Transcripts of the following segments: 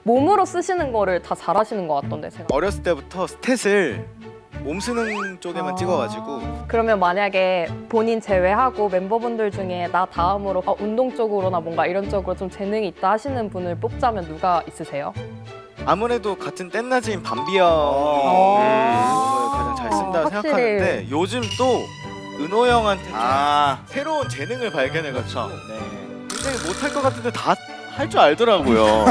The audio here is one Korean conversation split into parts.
몸으로 쓰시는 거를 다 잘하시는 것 같던데 제가. 어렸을 때부터 스탯을 몸 쓰는 쪽에만 찍어가지고. 그러면 만약에 본인 제외하고 멤버분들 중에 나 다음으로 운동 쪽으로나 뭔가 이런 쪽으로 좀 재능이 있다 하시는 분을 뽑자면 누가 있으세요? 아무래도 같은 땐나즈인 밤비야 가장 잘 쓴다 확실히. 생각하는데 요즘 또 은호 형한테 좀 아, 새로운 재능을 발견해가지고 네. 굉장히 못할 것 같은데 다 할 줄 알더라고요.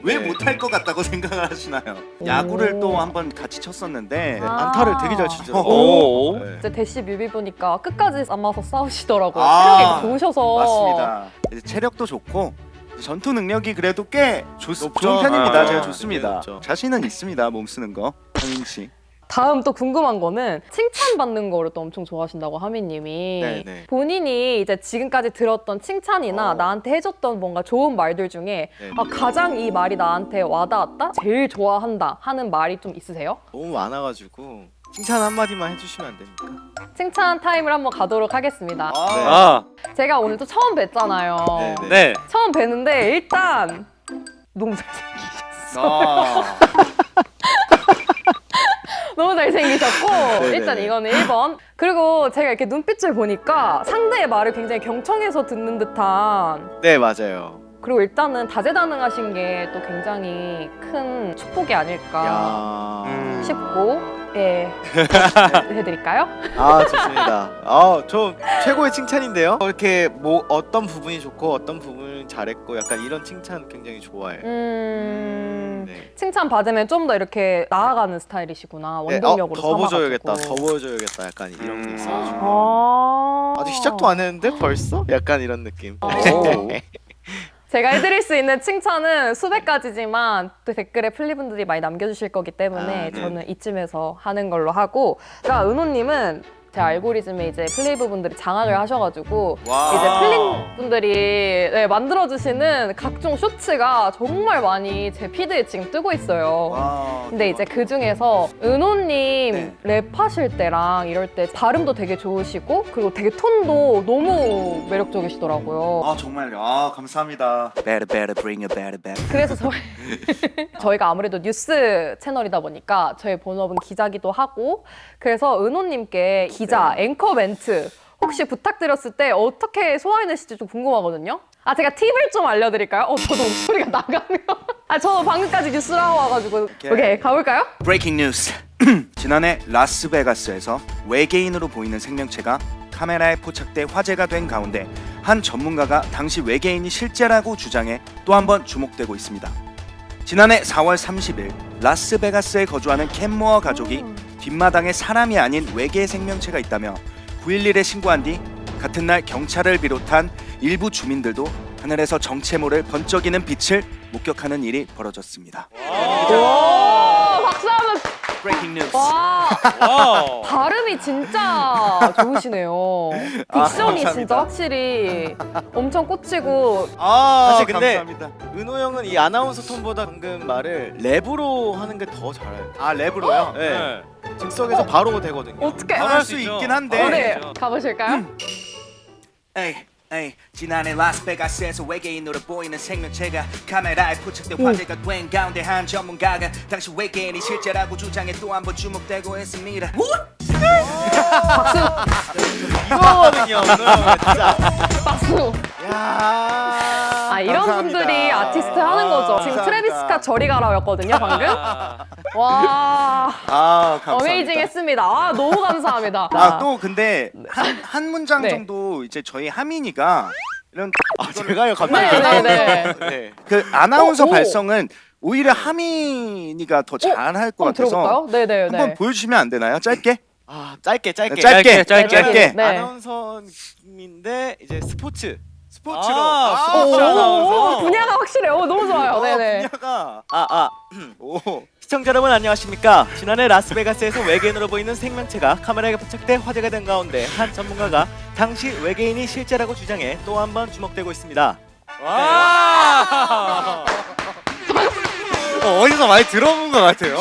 왜 네. 못할 것 같다고 생각을 하시나요? 오. 야구를 또 한번 같이 쳤었는데 아. 안타를 되게 잘 치더라고요. 오. 네. 이제 대시 뮤비 보니까 끝까지 안마서 싸우시더라고요. 아, 체력이 좋으셔서. 맞습니다. 이제 체력도 좋고 전투 능력이 그래도 꽤 높죠? 좋은 편입니다. 아, 제가 좋습니다. 네, 높죠. 자신은 있습니다. 몸 쓰는 거. 하민 씨. 다음 또 궁금한 거는 칭찬받는 거를 또 엄청 좋아하신다고 하민님이. 네네. 본인이 이제 지금까지 들었던 칭찬이나 나한테 해줬던 뭔가 좋은 말들 중에 네네. 가장 이 말이 나한테 와닿았다? 제일 좋아한다 하는 말이 좀 있으세요? 너무 많아가지고 칭찬 한마디만 해주시면 안 됩니까? 칭찬 타임을 한번 가도록 하겠습니다. 아, 제가 오늘 또 처음 뵀잖아요. 네네. 네. 처음 뵀는데 일단 너무 잘생기셨어요. 아, 너무 잘생기셨고 네네네. 일단 이거는 1번. 그리고 제가 이렇게 눈빛을 보니까 상대의 말을 굉장히 경청해서 듣는 듯한, 네 맞아요. 그리고 일단은 다재다능하신 게 또 굉장히 큰 축복이 아닐까 야, 싶고 예 해드릴까요? 아 좋습니다. 저 최고의 칭찬인데요. 이렇게 뭐 어떤 부분이 좋고 어떤 부분을 잘했고 약간 이런 칭찬 굉장히 좋아해요. 칭찬 네. 받으면 좀 더 이렇게 나아가는 스타일이시구나. 네, 원동력으로 더 보여줘야겠다. 삼아가지고. 더 보여줘야겠다. 약간 이런 게 있어가지고. 아직 아 시작도 안 했는데 벌써? 약간 이런 느낌. 오. 제가 해드릴 수 있는 칭찬은 수백 가지지만 또 댓글에 플리분들이 많이 남겨주실 거기 때문에 아, 네. 저는 이쯤에서 하는 걸로 하고, 그러니까 은호님은 제 알고리즘에 이제 플레이브 분들이 장악을 하셔가지고 와. 이제 플린 분들이 만들어주시는 각종 쇼츠가 정말 많이 제 피드에 지금 뜨고 있어요. 와. 근데 이제 그 중에서 은호님 네. 랩하실 때랑 이럴 때 발음도 되게 좋으시고 그리고 되게 톤도 너무 매력적이시더라고요. 아 정말요. 아 감사합니다. Better better bring it better better. 그래서 저희가 아무래도 뉴스 채널이다 보니까 저희 본업은 기자기도 하고, 그래서 은호님께 기자 앵커 멘트 혹시 부탁드렸을 때 어떻게 소화해내실지 좀 궁금하거든요. 제가 팁을 좀 알려드릴까요? 저도 목소리가 나가면 저 방금까지 뉴스를 하고 와가지고. 오케이 가볼까요? 브레이킹 뉴스. 지난해 라스베가스에서 외계인으로 보이는 생명체가 카메라에 포착돼 화제가 된 가운데 한 전문가가 당시 외계인이 실제라고 주장해 또 한 번 주목되고 있습니다. 지난해 4월 30일 라스베가스에 거주하는 캔모어 가족이 뒷마당에 사람이 아닌 외계 생명체가 있다며 911에 신고한 뒤 같은 날 경찰을 비롯한 일부 주민들도 하늘에서 정체모를 번쩍이는 빛을 목격하는 일이 벌어졌습니다. 오, 박수 한번. 브레이킹 뉴스. 와, 와우. 발음이 진짜 좋으시네요. 딕션이 진짜 확실히 엄청 꽂히고. 사실 근데 감사합니다. 은호 형은 이 아나운서 톤보다 방금 말을 랩으로 하는 게 더 잘해요. 아 랩으로요? 네. 즉석에서 바로 되거든요. 어떻게? 할 수 있긴 한데. 네, 가보실까요? 에이, 지난해 라스베가스에서 외계인으로 보이는 생명체가 카메라에 포착돼 화제가 된 가운데 한 전문가가 당시 외계인이 실제라고 주장해 또 한 번 주목되고 있습니다. 이거거든요. 은호 진짜. 박수. 야. 이런 감사합니다. 분들이 아티스트 하는 거죠. 지금 감사합니다. 트래비스 스캇 저리 가라였거든요, 방금. 와, 감사합니다. 어메이징 했습니다. 너무 감사합니다. 또 근데 한 문장 네. 정도 이제 저희 하민이가 이런 제가요 네, 갑자기. 네, 네. 네. 그 아나운서 오. 발성은 오히려 하민이가 더 잘할 것 한번 같아서 들어볼까요? 네네. 한번 보여주시면 안 되나요? 짧게? 짧게. 짧게. 네. 아나운서인데 이제 스포츠로. 스포츠 오, 아나운서. 분야가 확실해요. 너무 좋아요. 네네. 분야가 오. 시청자 여러분 안녕하십니까? 지난해 라스베가스에서 외계인으로 보이는 생명체가 카메라에 포착돼 화제가 된 가운데 한 전문가가 당시 외계인이 실제라고 주장해 또 한 번 주목되고 있습니다. 와. 어디서 많이 들어본 것 같아요.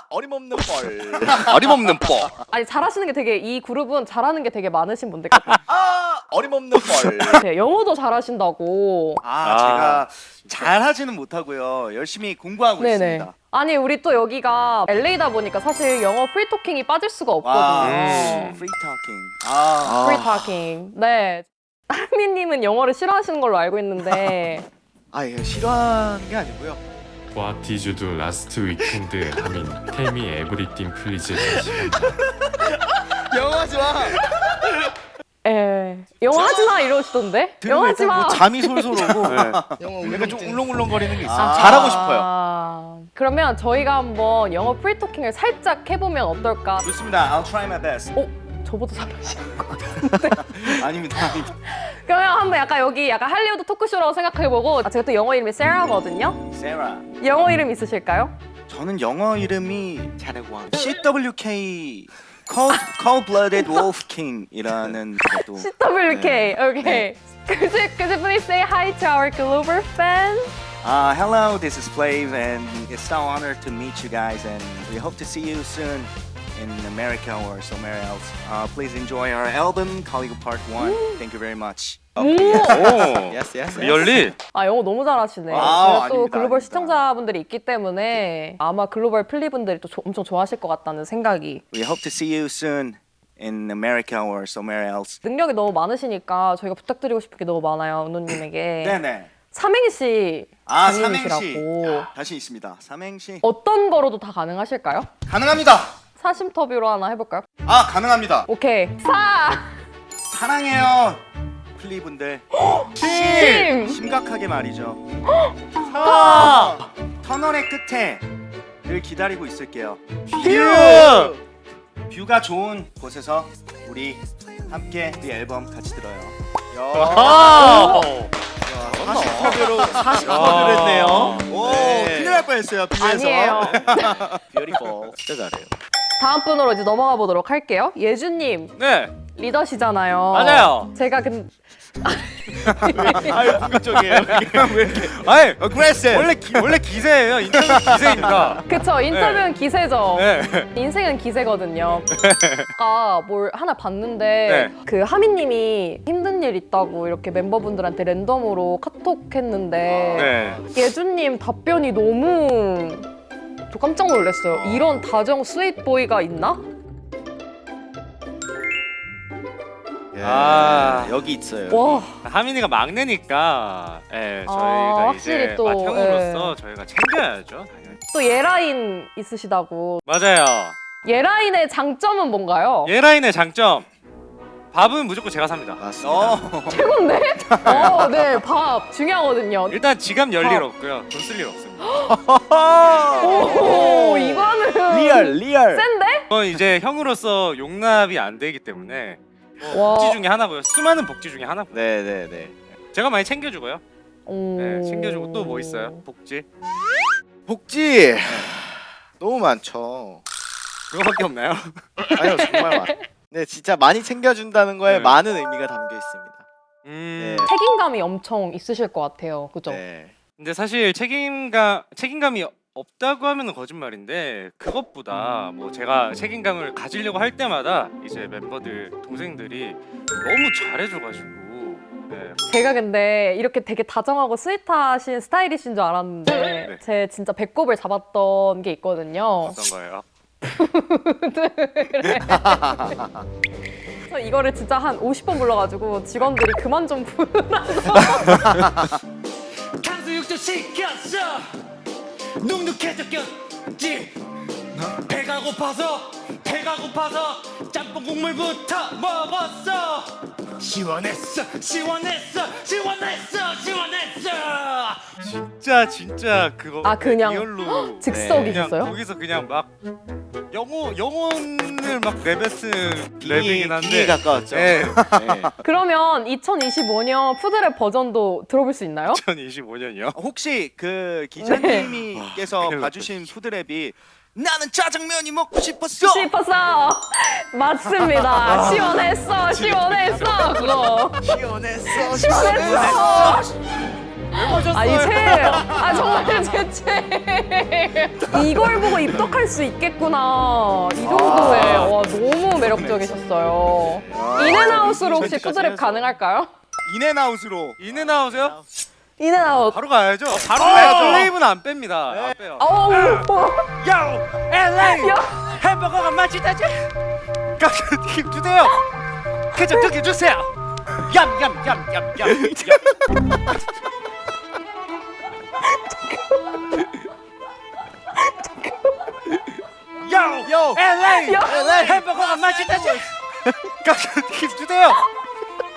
어림없는 뻘. 어림없는 뻘. 아니 잘하시는 게 되게, 이 그룹은 잘하는 게 되게 많으신 분들 같아요. 어림없는 걸. 네, 영어도 잘하신다고. 제가 잘하지는 못하고요. 열심히 공부하고 있습니다. 아니 우리 또 여기가 LA다 보니까 사실 영어 프리토킹이 빠질 수가 없거든요. 프리 토킹. 프리토킹. 네. 하민님은 영어를 싫어하시는 걸로 알고 있는데 예, 싫어하는 게 아니고요. What did you do last weekend? 하민, tell me everything please. 영어 하지 마. 예. 영어 하지 마 이러시던데? 영어 하지 마. 뭐 잠이 솔솔 오고 영어 약간 좀 울렁울렁거리는 게 있어요. 아. 잘하고 싶어요. 그러면 저희가 한번 영어 프리토킹을 살짝 해보면 어떨까? 좋습니다. I'll try my best. 저보다 잘하시는 거. 아닙니다. 그러면 한번 약간 여기 약간 할리우드 토크쇼라고 생각해보고 제가 또 영어 이름이 세라거든요. 세라. 영어 이름 있으실까요? 저는 영어 이름이 잘하고 한. CWK Cold-Blooded Wolf King이라는 것도. CWK. Okay. Could you please say hi to our Glover fans? Hello, this is Flav, and it's so honored to meet you guys, and we hope to see you soon in America or somewhere else. Please enjoy our album, Caligo Part 1. Thank you very much. 오. Yes, yes. 리얼리? 영어 너무 잘하시네. 아, 저희가 또 아닙니다, 글로벌 아닙니다. 시청자분들이 있기 때문에 아마 글로벌 플리분들이 또 엄청 좋아하실 것 같다는 생각이. We hope to see you soon in America or somewhere else. 능력이 너무 많으시니까 저희가 부탁드리고 싶은 게 너무 많아요, 은호님에게. 네네. 삼행시 삼행시. 장인이시라고. 자신 있습니다. 삼행시. 어떤 거로도 다 가능하실까요? 가능합니다. 사심터뷰로 하나 해볼까요? 가능합니다. 오케이. 사랑해요, 플리분들. 심! 심각하게 말이죠. 터널의 끝에 늘 기다리고 있을게요. 뷰! 뷰가 좋은 곳에서 우리 함께 이 앨범 같이 들어요. 아. 40터뷰를 했네요. 오, 네. 큰일 날 뻔했어요. 뷰에서. 아니에요. Beautiful. 진짜 잘해요. 다음 분으로 이제 넘어가 보도록 할게요. 예준님 네, 리더시잖아요. 맞아요. 제가 아유, 공격적이에요. 왜 이렇게 아니 aggressive? 원래 기세예요. 인터뷰 기세입니다. 그쵸, 인터뷰는 기세죠. 네. 인생은 기세거든요. 아까 뭘 하나 봤는데 네. 그 하민님이 힘든 일 있다고 이렇게 멤버분들한테 랜덤으로 카톡 했는데 네. 예준님 답변이 너무 저 깜짝 놀랐어요. 이런 다정 스윗보이가 있나? 여기 있어요. 와, 하민이가 막내니까, 예, 아, 저희가 확실히 이제 또, 맏형으로서 저희가 챙겨야죠. 당연히. 또 예라인 있으시다고. 맞아요. 예라인의 장점은 뭔가요? 예라인의 장점. 밥은 무조건 제가 삽니다. 맞습니다. 최고인데? 네, 밥 중요하거든요. 일단 지갑 열 일 없고요. 돈 쓸 일 없습니다. 오, 이거는 리얼. 센데? 이건 이제 형으로서 용납이 안 되기 때문에 와. 복지 중에 하나고요. 수많은 복지 중에 하나고요. 네네네. 제가 많이 챙겨주고요. 오. 네, 챙겨주고 또 뭐 있어요? 복지? 복지 너무 많죠. 그거밖에 없나요? 아니요, 정말 많. 네, 진짜 많이 챙겨준다는 거에 네. 많은 의미가 담겨 있습니다. 네. 책임감이 엄청 있으실 것 같아요. 그죠? 네. 근데 사실 책임감이 없다고 하면 거짓말인데 그것보다 뭐 제가 책임감을 가지려고 할 때마다 이제 멤버들 동생들이 너무 잘해줘가지고 네. 제가 근데 이렇게 되게 다정하고 스윗하신 스타일이신 줄 알았는데 네. 제 진짜 배꼽을 잡았던 게 있거든요. 어떤 거예요? 그래서 이거를 진짜 한 50번 불러가지고 직원들이 그만 좀 탕수육도 시켰어 눅눅해졌겠지 배가 고파서 짬뽕 국물부터 먹었어 시원했어 진짜 그거 아, 그냥 리얼로 즉석이셨어요? 그냥 거기서 그냥 막 영혼을 막 내뱉은 랩이긴 한데 비에 가까웠죠. 네. 네. 그러면 2025년 푸드랩 버전도 들어볼 수 있나요? 2025년이요? 혹시 그 기자님께서 큰일 봐주신 푸드랩이 나는 짜장면이 먹고 싶었어. 싶었어. 맞습니다. 시원했어. 그거. 시원했어. 시원했어. 아니 정말 제 이걸 보고 입덕할 수 있겠구나 이 정도에 와 너무 매력적이셨어요. 인앤아웃으로 혹시 푸드랩 가능할까요? 인앤아웃으로. 인앤아웃이요? 인앤아웃. 바로 가야죠. 바로 가야죠. 플레이브는 안 뺍니다. 안 빼요. 어우. 요 LA 햄버거가 맛있다지. 튀김 주세요. 케첩 튀김 주세요. 얌얌얌얌얌. 요 LA 햄버거가 맛있다지. 튀김 주세요.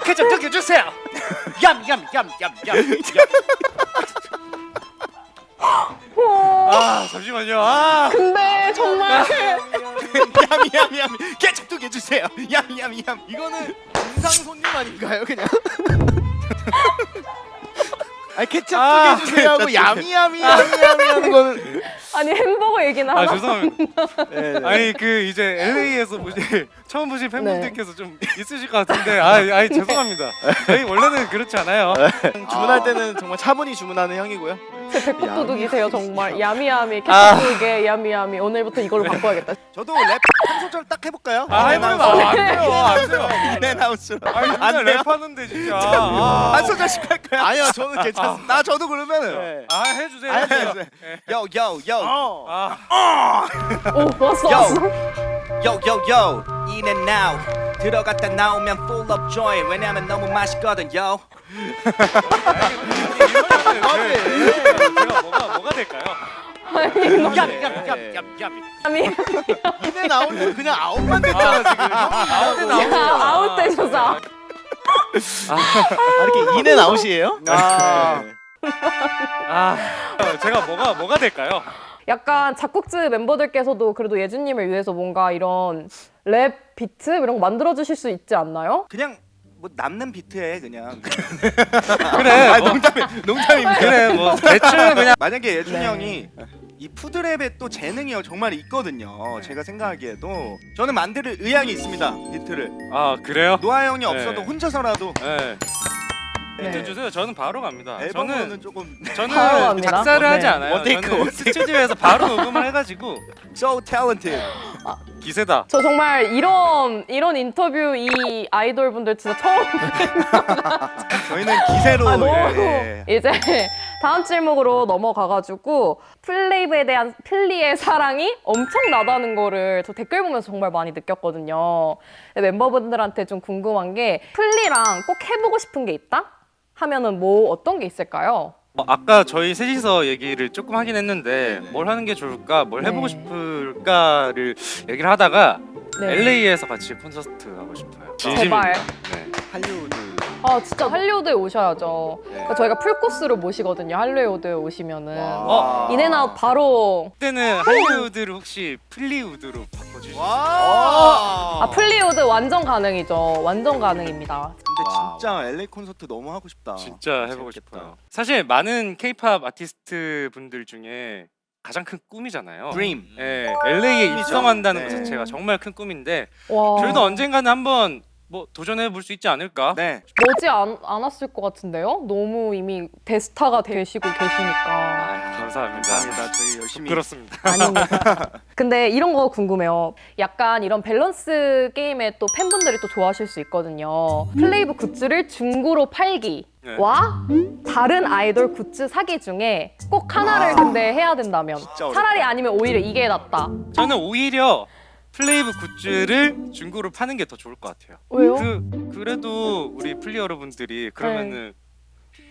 케첩 튀김 주세요. 얌얌얌얌얌. 아 잠시만요. 아. 근데 정말 얌얌얌. 케첩 튀김 주세요. 얌얌얌. 이거는 인상 손님 아닌가요, 그냥? 아니 케첩 아, 튀김 주세요 하고 야미야미 하는 거는 아니 햄버거 얘기나 아 하나? 죄송합니다. 네, 네. 아니 그 이제 LA에서 처음 보신 팬분들께서 좀 있으실 것 같은데 아이 죄송합니다. 저희 원래는 그렇지 않아요. 주문할 때는 정말 차분히 주문하는 형이고요. 제 배꼽 도둑이세요 정말. 야미야미 아. 캐치게 야미야미 오늘부터 이걸로 바꿔야겠다. 저도 랩 한 소절 딱 해볼까요? 아 해보면 안 돼요. 안 돼요. 인앤아웃으로. 아니 진짜 안 돼요? 랩하는데 진짜. 한 소절씩 할까요? 아니요, 저는 괜찮습니다. 저도 그러면은. 아 해주세요. 아, 해주세요. 해주세요. 요. 아 오 왔어 요. 왔어. 요. 인앤아웃. 들어갔다 나오면 full of joy. 왜냐면 너무 맛있거든, 요. 제가 뭐가 될까요? 얌얌얌얌얌. 야미 인앤아웃은 그냥 아웃만 됐잖아 지금. 아웃되셔서. 이렇게 인앤아웃이에요? 아. 아 제가 뭐가 될까요? 약간 작곡즈 멤버들께서도 그래도 예준님을 위해서 뭔가 이런 랩 비트 이런 거 만들어 주실 수 있지 않나요? 그냥 뭐 남는 비트에 그냥. 그래. 아, 뭐, 농담입니다. 그래 뭐 대충 그냥 만약에 예준이 네. 형이 이 푸드랩에 또 재능이 정말 있거든요. 제가 생각하기에도 저는 만들 의향이 있습니다. 비트를. 아 그래요? 노아 형이 네. 없어도 혼자서라도 네. 네. 비트 주세요. 저는 바로 갑니다. 앨범으로는 조금 저는 바로 갑니다. 작사를 하지 네. 않아요. 원테이크, 저는 원테이크. 스튜디오에서 바로 녹음을 해가지고 so talented. 기세다. 저 정말 이런 인터뷰 이 아이돌 분들 진짜 처음. 저희는 기세로 아, 너무 예. 이제 다음 질문으로 넘어가가지고 플레이브에 대한 플리의 사랑이 엄청 나다는 거를 저 댓글 보면서 정말 많이 느꼈거든요. 근데 멤버분들한테 좀 궁금한 게 플리랑 꼭 해보고 싶은 게 있다? 하면은 뭐 어떤 게 있을까요? 아까 저희 셋이서 얘기를 조금 하긴 했는데 뭘 하는 게 좋을까, 뭘 해보고 네. 싶을까를 얘기를 하다가 네. LA에서 같이 콘서트 하고 싶어요. 제발. 네. 할리우드. 아 진짜 할리우드에 오셔야죠. 네. 그러니까 저희가 풀코스로 모시거든요. 할리우드에 오시면은 와. 인앤아웃 바로. 그때는 할리우드를 혹시 플리우드로 바꿔주실 수 있어요? 와. 아 플리우드 완전 가능이죠. 완전 가능입니다. 근데 와우. 진짜 LA 콘서트 너무 하고 싶다. 진짜 해보고 재밌겠다. 싶어요. 사실 많은 K-팝 아티스트 분들 중에 가장 큰 꿈이잖아요. 드림. 예, LA에 꿈이죠. 입성한다는 네. 것 자체가 정말 큰 꿈인데 와. 저희도 언젠가는 한번 뭐 도전해 볼 수 있지 않을까? 네. 머지 않았을 것 같은데요? 너무 이미 대스타가 되시고 계시니까. 아, 감사합니다. 감사합니다. 저희 열심히. 그렇습니다. 아닙니다. 근데 이런 거 궁금해요. 약간 이런 밸런스 게임에 또 팬분들이 또 좋아하실 수 있거든요. 플레이브 굿즈를 중고로 팔기. 네. 와 다른 아이돌 굿즈 사기 중에 꼭 하나를 근데 해야 된다면 진짜 어렵다. 차라리 아니면 오히려 이게 낫다. 저는 오히려 플레이브 굿즈를 중고로 파는 게 더 좋을 것 같아요. 왜요? 그래도 우리 플리 여러분들이 그러면은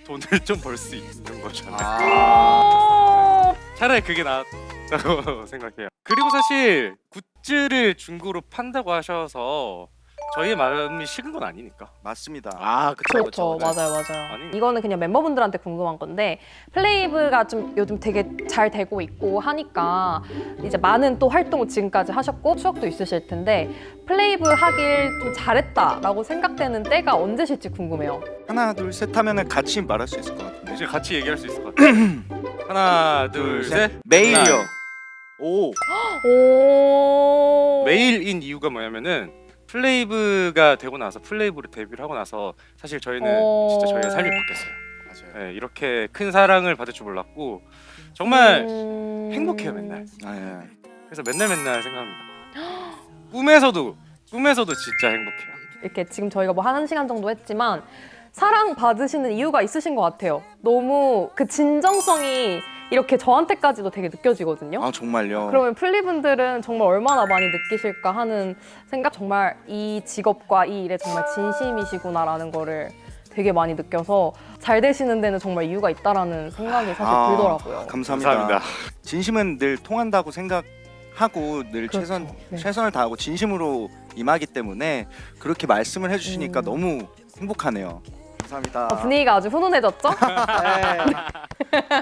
돈을 좀 벌 수 있는 거잖아요. 어... 차라리 그게 낫다고 생각해요. 그리고 사실 굿즈를 중고로 판다고 하셔서 저희의 마음이 식은 건 아니니까. 맞습니다. 아, 그렇죠. 맞아요. 아니. 이거는 그냥 멤버분들한테 궁금한 건데 플레이브가 좀 요즘 되게 잘 되고 있고 하니까 이제 많은 또 활동을 지금까지 하셨고 추억도 있으실 텐데 플레이브 하길 좀 잘했다라고 생각되는 때가 언제실지 궁금해요. 하나 둘 셋 하면은 같이 말할 수 있을 것 같은데. 이제 같이 얘기할 수 있을 것 같아요. 하나, 둘, 셋. 매일이요. 오. 오. 매일인 이유가 뭐냐면은 플레이브가 되고 나서 플레이브로 데뷔를 하고 나서 사실 저희는 진짜 저희의 삶이 바뀌었어요. 맞아요. 네, 이렇게 큰 사랑을 받을 줄 몰랐고 정말 행복해요 맨날. 아, 예. 그래서 맨날 생각합니다. 꿈에서도 진짜 행복해요. 이렇게 지금 저희가 뭐 1시간 정도 했지만 사랑 받으시는 이유가 있으신 것 같아요. 너무 그 진정성이 이렇게 저한테까지도 되게 느껴지거든요. 아 정말요. 그러면 플리분들은 정말 얼마나 많이 느끼실까 하는 생각, 정말 이 직업과 이 일에 정말 진심이시구나라는 거를 되게 많이 느껴서 잘 되시는 데는 정말 이유가 있다라는 생각이 사실 들더라고요. 감사합니다. 감사합니다. 진심은 늘 통한다고 생각하고 늘 그렇죠. 네. 최선을 다하고 진심으로 임하기 때문에 그렇게 말씀을 해주시니까 너무 행복하네요. 감사합니다. 분위기가 아주 훈훈해졌죠?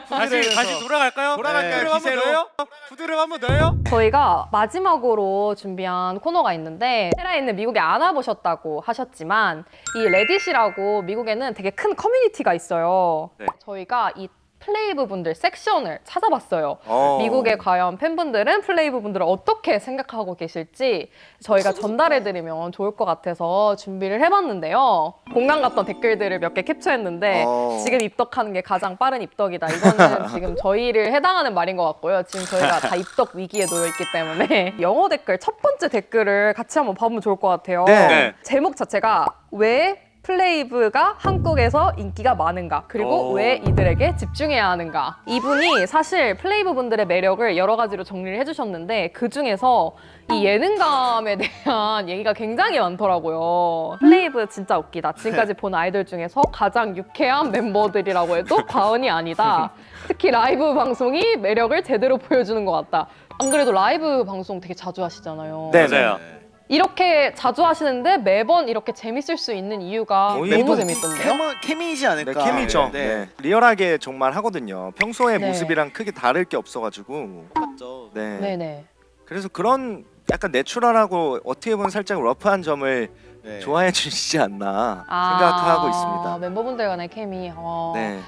다시 돌아갈까요? 돌아갈까요? 기세로? 푸드를 한번 더요? 저희가 마지막으로 준비한 코너가 있는데 테라에 있는 미국에 안 와보셨다고 하셨지만 이 레딧이라고 미국에는 되게 큰 커뮤니티가 있어요. 네. 저희가 이 플레이브 분들 섹션을 찾아봤어요. 미국의 과연 팬분들은 플레이브 분들을 어떻게 생각하고 계실지 저희가 전달해드리면 좋을 것 같아서 준비를 해봤는데요. 공감 갔던 댓글들을 몇 개 캡처했는데 지금 입덕하는 게 가장 빠른 입덕이다. 이거는 지금 저희를 해당하는 말인 것 같고요. 지금 저희가 다 입덕 위기에 놓여있기 때문에 영어 댓글 첫 번째 댓글을 같이 한번 봐보면 좋을 것 같아요. 네. 제목 자체가 왜 플레이브가 한국에서 인기가 많은가, 그리고 왜 이들에게 집중해야 하는가. 이분이 사실 플레이브 분들의 매력을 여러 가지로 정리를 해주셨는데 그 중에서 이 예능감에 대한 얘기가 굉장히 많더라고요. 플레이브 진짜 웃기다. 지금까지 본 아이돌 중에서 가장 유쾌한 멤버들이라고 해도 과언이 아니다. 특히 라이브 방송이 매력을 제대로 보여주는 것 같다. 안 그래도 라이브 방송 되게 자주 하시잖아요. 네, 맞아요. 이렇게 자주 하시는데 매번 이렇게 재밌을 수 있는 이유가 거의 너무 뭐 재밌던데요? 케미이지 네, 않을까. 케미죠. 네. 네. 리얼하게 정말 하거든요. 평소의 네. 모습이랑 크게 다를 게 없어가지고. 맞죠. 네. 네네. 그래서 그런 약간 내추럴하고 어떻게 보면 살짝 러프한 점을 네. 좋아해 주시지 않나 생각하고 있습니다. 멤버분들 간의 케미. 네.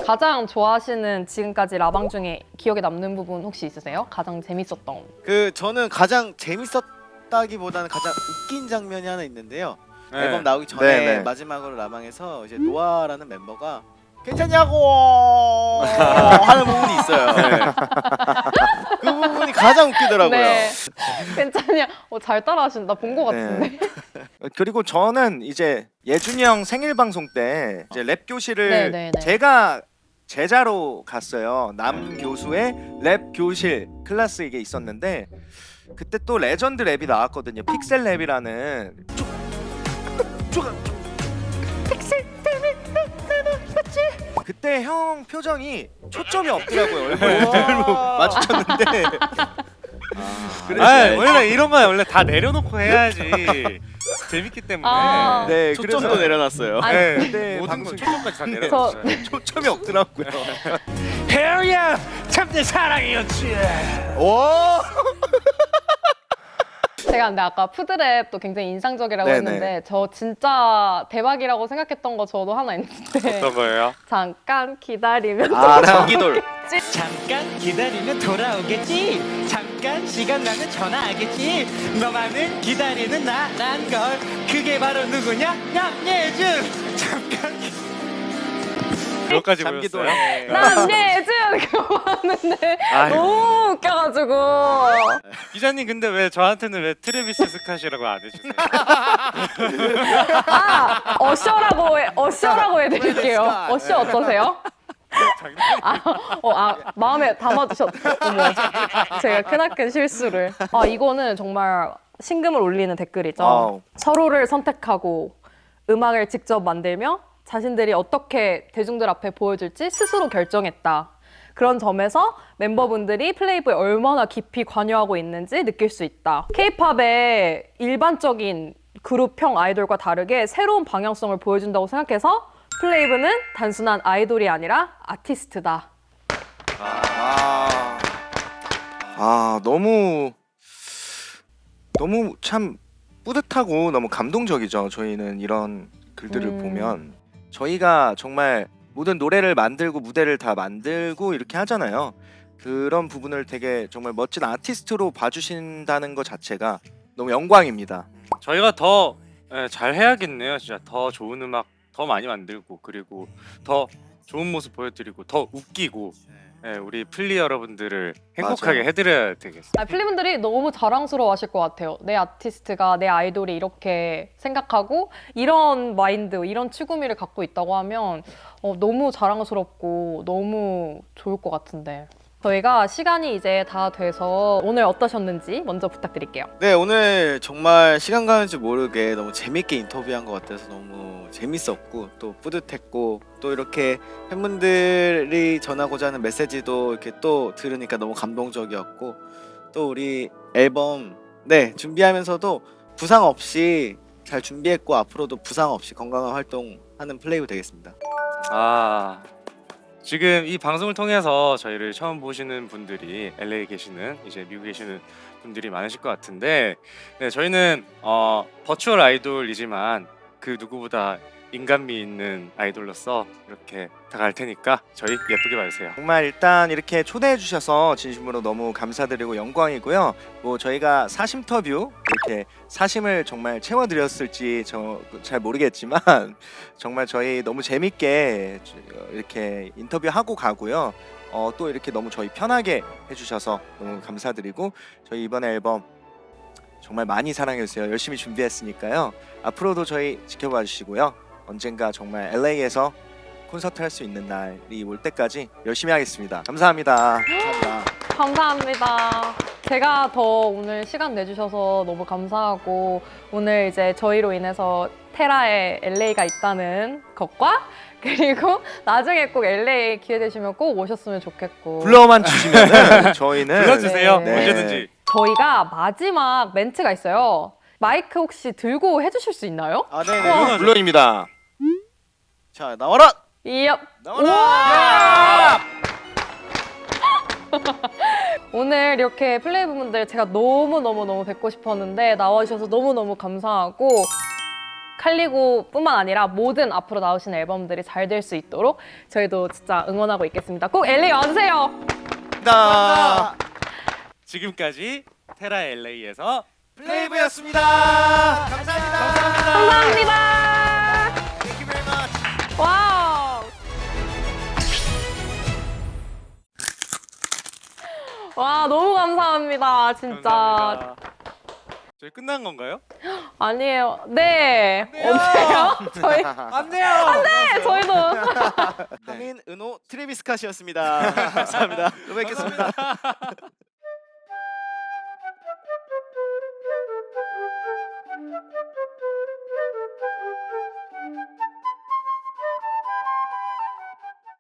가장 좋아하시는 지금까지 라방 중에 기억에 남는 부분 혹시 있으세요? 가장 재밌었던. 저는 가장 재밌었다기보다는 가장 웃긴 장면이 하나 있는데요. 네. 앨범 나오기 전에 네, 네. 마지막으로 라방에서 이제 노아라는 멤버가 괜찮냐고 하는 부분이 있어요. 그 부분이 가장 웃기더라고요. 네. 괜찮냐? 잘 따라하신다. 본 것 같은데. 네. 그리고 저는 이제 예준이 형 생일 방송 때 이제 랩 교실을 네, 네, 네. 제가 제자로 갔어요. 남 교수의 랩 교실 클래스 이게 있었는데 그때 또 레전드 랩이 나왔거든요. 픽셀 랩이라는 그때 형 표정이 초점이 없더라고요. 얼굴 마주쳤는데 원래 이런 건 원래 다 내려놓고 해야지 재밌기 때문에. 아. 네, 초점도 내려놨어요. 아니, 네, 그때 모든 방송 건 초점까지 다 내려놨어요. 초점이 없더라고요. 헬야 참내 사랑이었지. 오! 제가 근데 아까 푸드랩도 굉장히 인상적이라고 네네. 했는데 저 진짜 대박이라고 생각했던 거 저도 하나 있는데 어떤 거예요? 잠깐 기다리면 전기돌. 잠깐 기다리면 돌아오겠지. 잠깐 시간 나면 전화하겠지. 너만을 기다리는 나란 걸. 그게 바로 누구냐? 양예준. 잠깐. 그것까지 잠기돌. 보였어요? 남예준 그거 봤는데 아이고. 너무 웃겨가지고. 기자님 근데 왜 저한테는 왜 트레비스 스캇이라고 안 해주세요? 어셔라고 해드릴게요. 어셔 어떠세요? 마음에 담아두셨다. 어머, 제가 크나큰 실수를. 이거는 정말 심금을 울리는 댓글이죠. 와우. 서로를 선택하고 음악을 직접 만들며 자신들이 어떻게 대중들 앞에 보여줄지 스스로 결정했다. 그런 점에서 멤버분들이 플레이브에 얼마나 깊이 관여하고 있는지 느낄 수 있다. K-팝의 일반적인 그룹형 아이돌과 다르게 새로운 방향성을 보여준다고 생각해서 플레이브는 단순한 아이돌이 아니라 아티스트다. 너무 참 뿌듯하고 너무 감동적이죠. 저희는 이런 글들을 보면 저희가 정말 모든 노래를 만들고 무대를 다 만들고 이렇게 하잖아요. 그런 부분을 되게 정말 멋진 아티스트로 봐주신다는 것 자체가 너무 영광입니다. 저희가 더 잘 해야겠네요. 진짜 더 좋은 음악 더 많이 만들고 그리고 더 좋은 모습 보여드리고 더 웃기고 우리 플리 여러분들을 행복하게 맞아요. 해드려야 되겠어요. 플리분들이 너무 자랑스러워하실 것 같아요. 내 아티스트가 내 아이돌이 이렇게 생각하고 이런 마인드, 이런 추구미를 갖고 있다고 하면 너무 자랑스럽고 너무 좋을 것 같은데. 저희가 시간이 이제 다 돼서 오늘 어떠셨는지 먼저 부탁드릴게요. 네, 오늘 정말 시간 가는 줄 모르게 너무 재밌게 인터뷰한 것 같아서 너무 재밌었고 또 뿌듯했고 또 이렇게 팬분들이 전하고자 하는 메시지도 이렇게 또 들으니까 너무 감동적이었고 또 우리 앨범 준비하면서도 부상 없이 잘 준비했고 앞으로도 부상 없이 건강한 활동하는 플레이브 되겠습니다. 지금 이 방송을 통해서 저희를 처음 보시는 분들이 LA 계시는 이제 미국에 계시는 분들이 많으실 것 같은데 저희는 버추얼 아이돌이지만 그 누구보다 인간미 있는 아이돌로서 이렇게 다가갈 테니까 저희 예쁘게 봐주세요. 정말 일단 이렇게 초대해 주셔서 진심으로 너무 감사드리고 영광이고요. 뭐 저희가 사심터뷰 이렇게 사심을 정말 채워드렸을지 저 잘 모르겠지만 정말 저희 너무 재밌게 이렇게 인터뷰하고 가고요. 또 이렇게 너무 저희 편하게 해주셔서 너무 감사드리고 저희 이번에 앨범 정말 많이 사랑해주세요. 열심히 준비했으니까요. 앞으로도 저희 지켜봐 주시고요. 언젠가 정말 LA에서 콘서트 할 수 있는 날이 올 때까지 열심히 하겠습니다. 감사합니다. 감사합니다. 감사합니다. 제가 더 오늘 시간 내주셔서 너무 감사하고 오늘 이제 저희로 인해서 테라에 LA가 있다는 것과 그리고 나중에 꼭 LA 기회 되시면 꼭 오셨으면 좋겠고 불러만 주시면 저희는 불러주세요. 네. 언제든지. 저희가 마지막 멘트가 있어요. 마이크 혹시 들고 해주실 수 있나요? 네네. 물론입니다. 자, 나와라. 이업. 나와라. 오늘 이렇게 플레이브 분들 제가 너무 뵙고 싶었는데 나와주셔서 너무 감사하고 칼리고뿐만 아니라 모든 앞으로 나오신 앨범들이 잘 될 수 있도록 저희도 진짜 응원하고 있겠습니다. 꼭 LA 와주세요. 감사합니다. 지금까지 테라 LA에서 플레이브였습니다. 감사합니다. 감사합니다. Thank you very much. 와우. 와 너무 감사합니다. 진짜. 감사합니다. 저희 끝난 건가요? 아니에요. 네. 언제요? 저희 안돼요. 네, 저희도. 하민 은호 트레비스 컷이었습니다. 감사합니다. 또 뵙겠습니다.